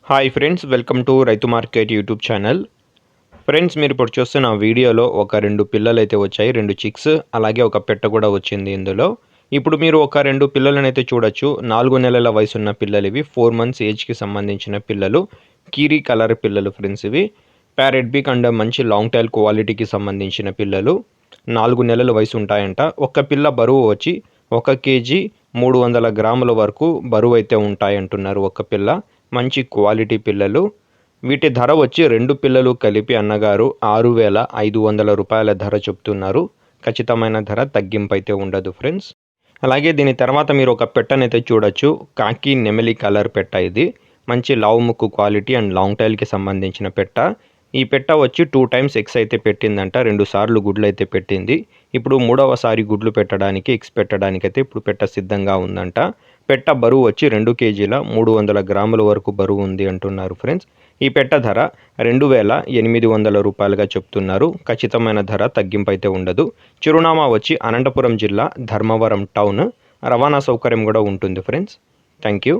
Hi friends, welcome to రైతు market YouTube channel. Friends, మీరు ఇప్పుడు చూస్తున్న వీడియోలో ఒక 2 పిల్లలైతే వచ్చాయి. 2 చిక్స్ అలాగే ఒక పెట్ట కూడా వచ్చింది ఇందులో. ఇప్పుడు మీరు ఒక 2 పిల్లలనైతే చూడొచ్చు. 4 నెలల వయసున్న పిల్లలు ఇవి. 4 మంత్స్ ఏజ్కి సంబంధించిన పిల్లలు. కీరీ కలర్ పిల్లలు ఫ్రెండ్స్ ఇవి. ప్యారెట్ బీక్ అండ్ మంచి లాంగ్ టైల్ క్వాలిటీకి సంబంధించిన పిల్లలు. 4 నెలల వయసు ఉంటాయంట. ఒక పిల్ల బరువు వచ్చి 1 కేజీ 300 గ్రాముల వరకు బరువు అయితే ఉంటాయంటున్నారు ఒక పిల్ల. మంచి క్వాలిటీ పిల్లలు. వీటి ధర వచ్చి 2 పిల్లలు కలిపి అన్నగారు 6,500 రూపాయల ధర చెప్తున్నారు. ఖచ్చితమైన ధర తగ్గింపు అయితే ఉండదు ఫ్రెండ్స్. అలాగే దీని తర్వాత మీరు ఒక పెట్టనైతే చూడొచ్చు. కాకి నెమలి కలర్ పెట్ట ఇది. మంచి లావు ముక్కు క్వాలిటీ అండ్ లాంగ్ టైల్కి సంబంధించిన పెట్ట. ఈ పెట్ట వచ్చి 2 టైమ్స్ ఎగ్స్ అయితే పెట్టిందంట. 2 సార్లు గుడ్లు అయితే పెట్టింది. ఇప్పుడు 3వసారి గుడ్లు పెట్టడానికి ఎగ్స్ పెట్టడానికి అయితే ఇప్పుడు పెట్ట సిద్ధంగా ఉందంట. పెట్ట బరువు వచ్చి 2 కేజీల 300 గ్రాముల వరకు బరువు ఉంది అంటున్నారు ఫ్రెండ్స్. ఈ పెట్ట ధర 2,800 రూపాయలుగా చెప్తున్నారు. ఖచ్చితమైన ధర తగ్గింపు అయితే ఉండదు. చిరునామా వచ్చి అనంతపురం జిల్లా ధర్మవరం టౌన్. రవాణా సౌకర్యం కూడా ఉంటుంది ఫ్రెండ్స్. Thank you.